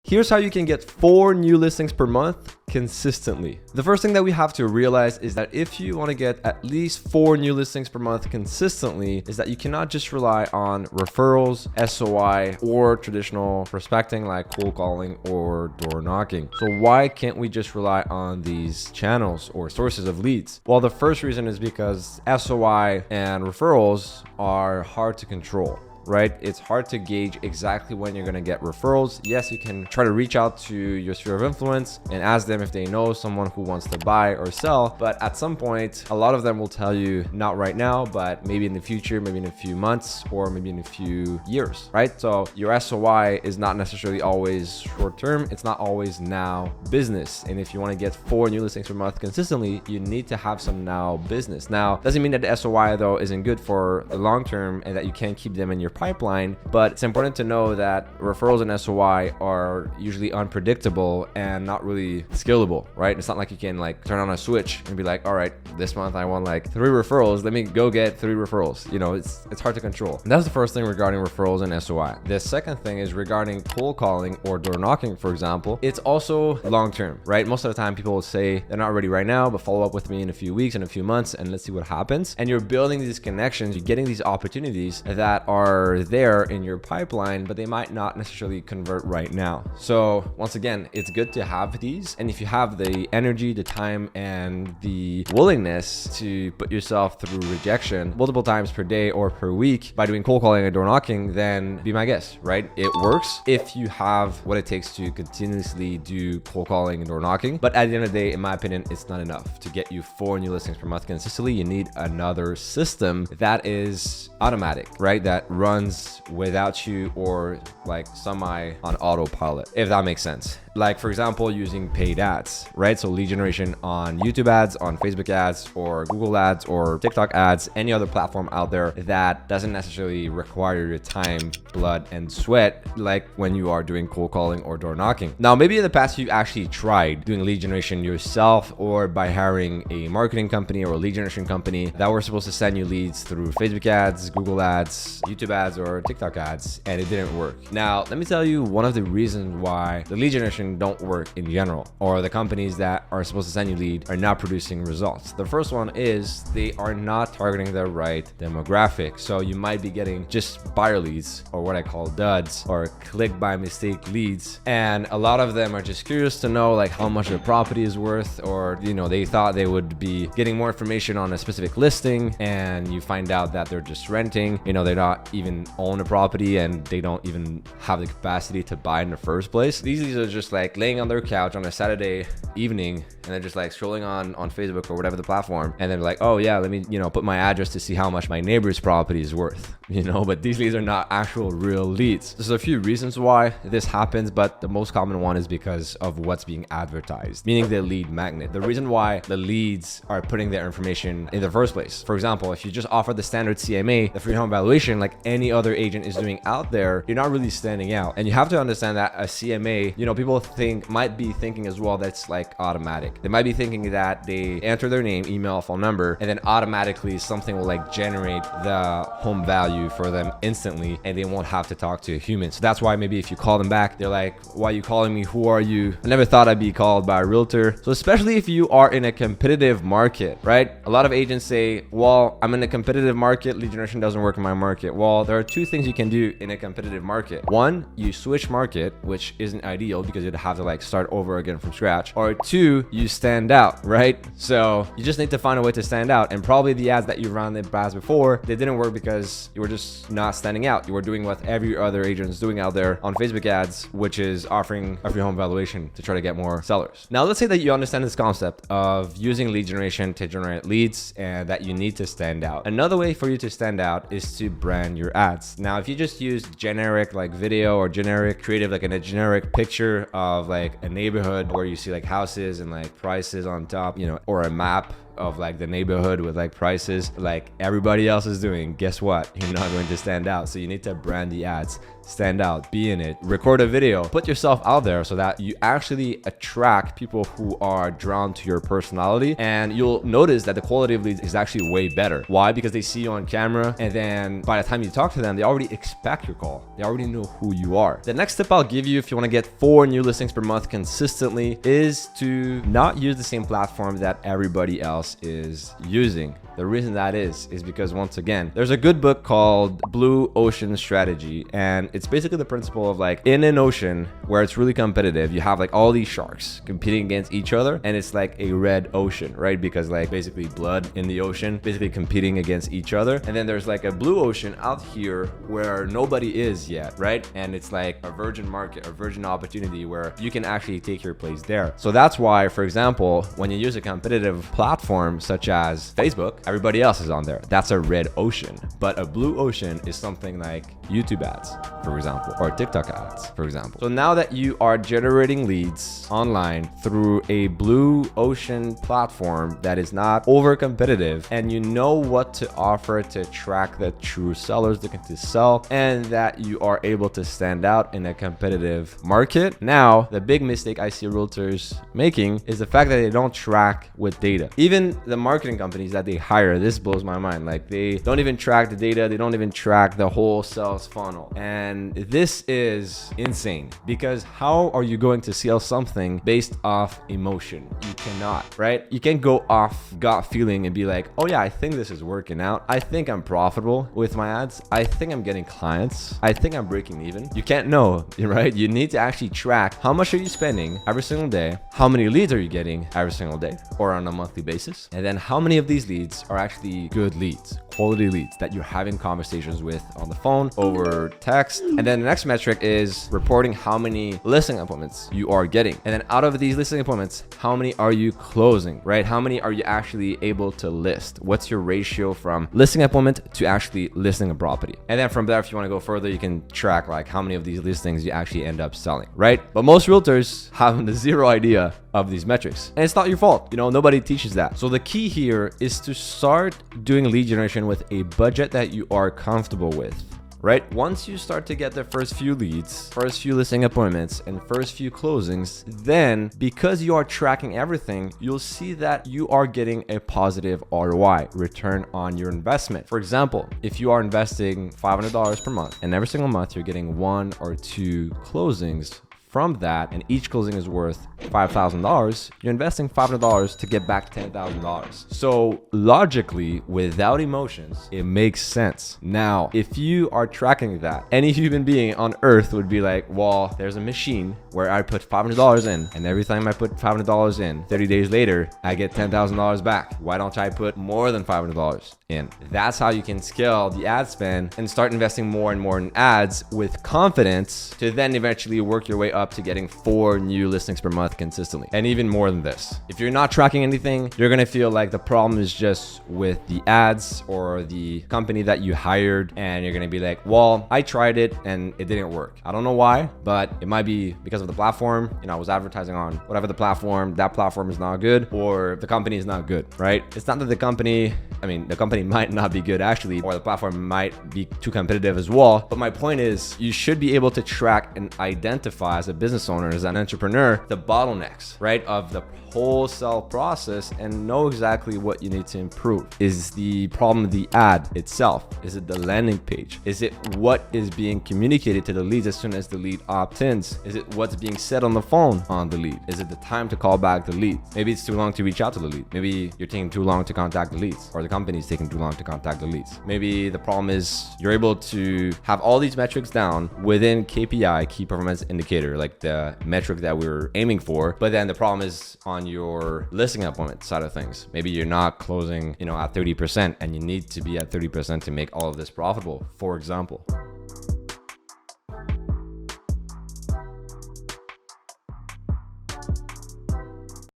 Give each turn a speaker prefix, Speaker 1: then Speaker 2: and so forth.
Speaker 1: Here's how you can get 4 new listings per month consistently. The first thing that we have to realize is that if you want to get at least 4 new listings per month consistently, is that you cannot just rely on referrals, SOI, or traditional prospecting like cold calling or door knocking. So why can't we just rely on these channels or sources of leads? Well, the first reason is because SOI and referrals are hard to control. Right? It's hard to gauge exactly when you're going to get referrals. Yes, you can try to reach out to your sphere of influence and ask them if they know someone who wants to buy or sell. But at some point, a lot of them will tell you not right now, but maybe in the future, maybe in a few months, or maybe in a few years, right? So your SOI is not necessarily always short term. It's not always now business. And if you want to get 4 new listings per month consistently, you need to have some now business. Now, doesn't mean that the SOI though isn't good for the long term and that you can't keep them in your pipeline, but it's important to know that referrals and SOI are usually unpredictable and not really scalable, right? It's not like you can like turn on a switch and be like, all right, this month I want like 3 referrals. Let me go get 3 referrals. You know, it's hard to control. And that's the first thing regarding referrals and SOI. The second thing is regarding cold calling or door knocking, for example. It's also long-term, right? Most of the time people will say they're not ready right now, but follow up with me in a few weeks, in a few months, and let's see what happens. And you're building these connections, you're getting these opportunities that are there in your pipeline, but they might not necessarily convert right now. So once again, it's good to have these. And if you have the energy, the time, and the willingness to put yourself through rejection multiple times per day or per week by doing cold calling and door knocking, then be my guest, right? It works if you have what it takes to continuously do cold calling and door knocking. But at the end of the day, in my opinion, it's not enough to get you 4 new listings per month consistently. You need another system that is automatic, right? That runs without you or like semi on autopilot, if that makes sense. Like for example, using paid ads, right? So lead generation on YouTube ads, on Facebook ads, or Google ads, or TikTok ads, any other platform out there that doesn't necessarily require your time, blood, and sweat like when you are doing cold calling or door knocking. Now, maybe in the past you actually tried doing lead generation yourself or by hiring a marketing company or a lead generation company that were supposed to send you leads through Facebook ads, Google ads, YouTube ads, or TikTok ads, and it didn't work. Now, let me tell you one of the reasons why the lead generation don't work in general, or the companies that are supposed to send you lead are not producing results. The first one is they are not targeting the right demographic. So you might be getting just buyer leads, or what I call duds, or click by mistake leads. And a lot of them are just curious to know like how much their property is worth, or, you know, they thought they would be getting more information on a specific listing, and you find out that they're just renting, you know, they're not even own a property and they don't even have the capacity to buy in the first place. These are just like laying on their couch on a Saturday evening, and they're just like scrolling on Facebook or whatever the platform, and they're like, oh yeah, let me, you know, put my address to see how much my neighbor's property is worth, you know. But these leads are not actual real leads. There's a few reasons why this happens, but the most common one is because of what's being advertised, meaning the lead magnet, the reason why the leads are putting their information in the first place. For example, if you just offer the standard CMA, the free home valuation, like any other agent is doing out there, you're not really standing out. And you have to understand that a CMA, you know, people might be thinking as well that's like automatic. They might be thinking that they enter their name, email, phone number, and then automatically something will like generate the home value for them instantly, and they won't have to talk to a human. So that's why maybe if you call them back, they're like, why are you calling me? Who are you? I never thought I'd be called by a realtor. So especially if you are in a competitive market, right? A lot of agents say, well, I'm in a competitive market, lead generation doesn't work in my market. Well, there are 2 things you can do in a competitive market. One, you switch market, which isn't ideal because you'd have to like start over again from scratch. Or 2, you stand out, right? So you just need to find a way to stand out. And probably the ads that you ran in the past before, they didn't work because you were just not standing out. You were doing what every other agent is doing out there on Facebook ads, which is offering a free home valuation to try to get more sellers. Now, let's say that you understand this concept of using lead generation to generate leads and that you need to stand out. Another way for you to stand out is to brand your ads. Now, if you just use generic like video or generic creative, like in a generic picture of like a neighborhood where you see like houses and like prices on top, you know, or a map of like the neighborhood with like prices like everybody else is doing, guess what? You're not going to stand out. So you need to brand the ads, stand out, be in it, record a video, put yourself out there so that you actually attract people who are drawn to your personality. And you'll notice that the quality of leads is actually way better. Why? Because they see you on camera, and then by the time you talk to them, they already expect your call. They already know who you are. The next tip I'll give you if you want to get 4 new listings per month consistently is to not use the same platform that everybody else is using. The reason that is because, once again, there's a good book called Blue Ocean Strategy, and it's basically the principle of like in an ocean where it's really competitive, you have like all these sharks competing against each other, and it's like a red ocean, right? Because like basically blood in the ocean, basically competing against each other. And then there's like a blue ocean out here where nobody is yet, right? And it's like a virgin market, a virgin opportunity where you can actually take your place there. So that's why, for example, when you use a competitive platform such as Facebook, everybody else is on there. That's a red ocean. But a blue ocean is something like YouTube ads, for example, or TikTok ads, for example. So now that you are generating leads online through a blue ocean platform that is not over competitive, and you know what to offer to attract the true sellers looking to sell, and that you are able to stand out in a competitive market. Now, the big mistake I see realtors making is the fact that they don't track with data. Even the marketing companies that they hire, this blows my mind. Like, they don't even track the data. They don't even track the whole sales funnel. And this is insane, because how are you going to sell something based off emotion? You cannot, right? You can't go off gut feeling and be like, oh yeah, I think this is working out. I think I'm profitable with my ads. I think I'm getting clients. I think I'm breaking even. You can't know, right? You need to actually track how much are you spending every single day, how many leads are you getting every single day or on a monthly basis, and then how many of these leads are actually good leads, quality leads that you're having conversations with on the phone, over text. And then the next metric is reporting how many listing appointments you are getting. And then out of these listing appointments, how many are you closing, right? How many are you actually able to list? What's your ratio from listing appointment to actually listing a property? And then from there, if you want to go further, you can track like how many of these listings you actually end up selling, right? But most realtors have zero idea of these metrics, and it's not your fault. You know, nobody teaches that. So the key here is to start doing lead generation with a budget that you are comfortable with, right? Once you start to get the first few leads, first few listing appointments, and first few closings, then because you are tracking everything, you'll see that you are getting a positive ROI, return on your investment. For example, if you are investing $500 per month, and every single month you're getting 1 or 2 closings from that, and each closing is worth $5,000, you're investing $500 to get back $10,000. So logically, without emotions, it makes sense. Now, if you are tracking that, any human being on earth would be like, well, there's a machine where I put $500 in, and every time I put $500 in, 30 days later, I get $10,000 back. Why don't I put more than $500 in? That's how you can scale the ad spend and start investing more and more in ads with confidence to then eventually work your way up to getting 4 new listings per month consistently, and even more than this. If you're not tracking anything, you're gonna feel like the problem is just with the ads or the company that you hired, and you're gonna be like, well, I tried it and it didn't work. I don't know why, but it might be because of the platform. You know, I was advertising on whatever the platform, that platform is not good, or the company is not good, right? It's not that the company might not be good actually, or the platform might be too competitive as well. But my point is, you should be able to track and identify as a business owner, as an entrepreneur, the bottlenecks, right, of the wholesale process, and know exactly what you need to improve. Is the problem the ad itself? Is it the landing page? Is it what is being communicated to the leads as soon as the lead opt-ins? Is it what's being said on the phone on the lead? Is it the time to call back the lead? Maybe it's too long to reach out to the lead. Maybe you're taking too long to contact the leads, or the company's taking too long to contact the leads. Maybe the problem is you're able to have all these metrics down within KPI, key performance indicator, like the metric that we're aiming for, but then the problem is on your listing appointment side of things. Maybe you're not closing, at 30%, and you need to be at 30% to make all of this profitable, for example.